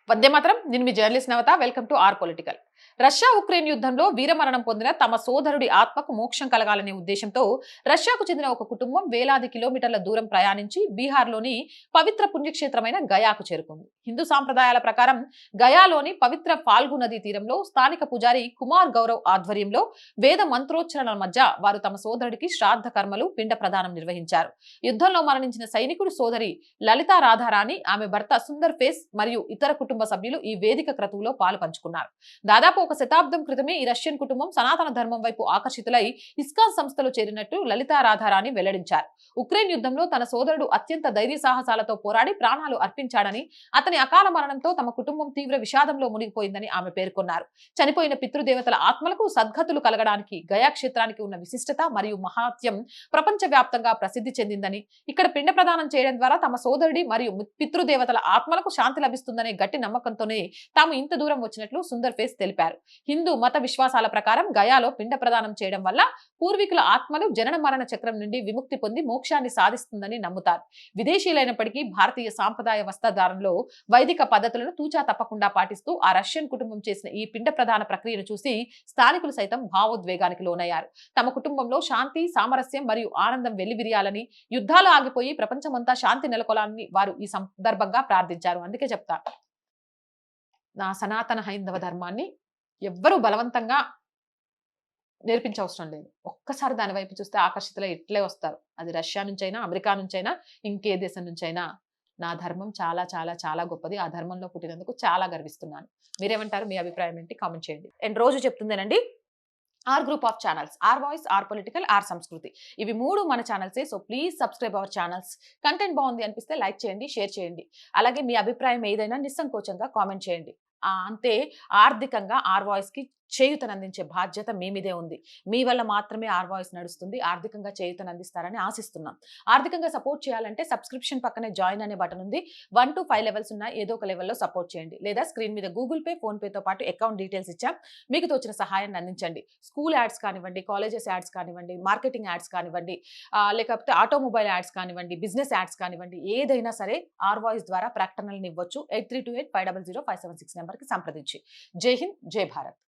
వందే మాతరం. నేను మీ journalist Navata. Welcome to R political. Russia Ukraine యుద్ధంలో వీరమరణం పొందిన తమ సోదరుడి ఆత్మకు మోక్షం కలగాలనే ఉద్దేశంతో రష్యాకు చెందిన ఒక కుటుంబం వేలాది కిలోమీటర్ల దూరం ప్రయాణించి బీహార్లోని పవిత్ర పుణ్యక్షేత్రమైన గయాకు చేరుకుంది. హిందూ సాంప్రదాయాల ప్రకారం గయాలోని పవిత్ర ఫాల్గు నదీ తీరంలో స్థానిక పూజారి కుమార్ గౌరవ్ ఆధ్వర్యంలో వేద మంత్రోచ్చరణల మధ్య వారు తమ సోదరుడికి శ్రాద్ధ కర్మలు పిండ ప్రదానం నిర్వహించారు. యుద్ధంలో మరణించిన సైనికుడు సోదరి లలితా రాధారాణి, ఆమె భర్త సుందర్ ఫేస్ మరియు ఇతర కుటుంబ సభ్యులు ఈ వేదిక క్రతువులో పాలు పంచుకున్నారు. దాదాపు ఒక శతాబ్దం క్రితమే ఈ రష్యన్ కుటుంబం సనాతన ధర్మం వైపు ఆకర్షితులై ఇస్కాన్ సంస్థలో చేరినట్టు లలితా రాధారాణి వెల్లడించారు. ఉక్రెయిన్ యుద్ధంలో తన సోదరుడు అత్యంత ధైర్య సాహసాలతో పోరాడి ప్రాణాలు అర్పించాడని, అతని అకాల మరణంతో తమ కుటుంబం తీవ్ర విషాదంలో మునిగిపోయిందని ఆమె పేర్కొన్నారు. చనిపోయిన పితృదేవతల ఆత్మలకు సద్గతులు కలగడానికి గయా క్షేత్రానికి ఉన్న విశిష్టత మరియు మహాత్యం ప్రపంచ వ్యాప్తంగా ప్రసిద్ధి చెందిందని, ఇక్కడ పిండ ప్రదానం చేయడం ద్వారా తమ సోదరుడి మరియు పితృదేవతల ఆత్మలకు శాంతి లభిస్తుందనే గట్టి నమ్మకంతోనే తాము ఇంత దూరం వచ్చినట్లు సుందర్ ఫేస్ తెలిపారు. హిందూ మత విశ్వాసాల ప్రకారం గయాలో పిండ ప్రదానం చేయడం వల్ల పూర్వీకుల ఆత్మలు జనన మరణ చక్రం నుండి విముక్తి పొంది మోక్షాన్ని సాధిస్తుందని నమ్ముతారు. విదేశీయులైనప్పటికీ భారతీయ సాంప్రదాయ వస్త్రధారణలో వైదిక పద్ధతులను తూచా తప్పకుండా పాటిస్తూ ఆ రష్యన్ కుటుంబం చేసిన ఈ పిండ ప్రదాన ప్రక్రియను చూసి స్థానికులు సైతం భావోద్వేగానికి లోనయ్యారు. తమ కుటుంబంలో శాంతి, సామరస్యం మరియు ఆనందం వెల్లివిరియాలని, యుద్ధాలు ఆగిపోయి ప్రపంచమంతా శాంతి నెలకొలాలని వారు ఈ సందర్భంగా ప్రార్థించారు. అందుకే చెప్తా, నా సనాతన హైందవ ధర్మాన్ని ఎవ్వరూ బలవంతంగా నేర్పించవసరం లేదు. ఒక్కసారి దాని వైపు చూస్తే ఆకర్షితులై ఇట్లే వస్తారు. అది రష్యా నుంచైనా, అమెరికా నుంచైనా, ఇంకే దేశం నుంచైనా. నా ధర్మం చాలా చాలా చాలా గొప్పది. ఆ ధర్మంలో పుట్టినందుకు చాలా గర్విస్తున్నాను. మీరేమంటారు? మీ అభిప్రాయం ఏంటి? కామెంట్ చేయండి. అండ్ రోజు చెప్తుందేనండి, R group of channels, R voice, R political, R Sanskriti, ఇవి 3 మన ఛానల్సే. So please subscribe our channels. Content బాగుంది అనిపిస్తే లైక్ చేయండి, షేర్ చేయండి. అలాగే మీ అభిప్రాయం ఏదైనా నిస్సంకోచంగా కామెంట్ చేయండి. అంతే. ఆర్థికంగా ఆర్ వాయిస్ కి చేయూతనందించే బాధ్యత మీ మీదే ఉంది. మీ వల్ల మాత్రమే ఆర్ వాయిస్ నడుస్తుంది. ఆర్థికంగా చేయూతనందిస్తారని ఆశిస్తున్నాం. ఆర్థికంగా సపోర్ట్ చేయాలంటే సబ్స్క్రిప్షన్ పక్కనే జాయిన్ అనే బటన్ ఉంది. 1 to 5 లెవెల్స్ ఉన్న ఏదో ఒక లెవెల్లో సపోర్ట్ చేయండి. లేదా స్క్రీన్ మీద గూగుల్ పే, ఫోన్ పేతో పాటు అకౌంట్ డీటెయిల్స్ ఇచ్చాం. మీకు తోచిన సహాయాన్ని అందించండి. స్కూల్ యాడ్స్ కానివ్వండి, కాలేజెస్ యాడ్స్ కానివ్వండి, మార్కెటింగ్ యాడ్స్ కానివ్వండి, లేకపోతే ఆటోమొబైల్ యాడ్స్ కానివ్వండి, బిజినెస్ యాడ్స్ కానివ్వండి, ఏదైనా సరే ఆర్ వాయిస్ ద్వారా ప్రకటనలను ఇవ్వచ్చు. 8328500576 నెంబర్కి సంప్రదించి. జై హింద్, జై భారత్.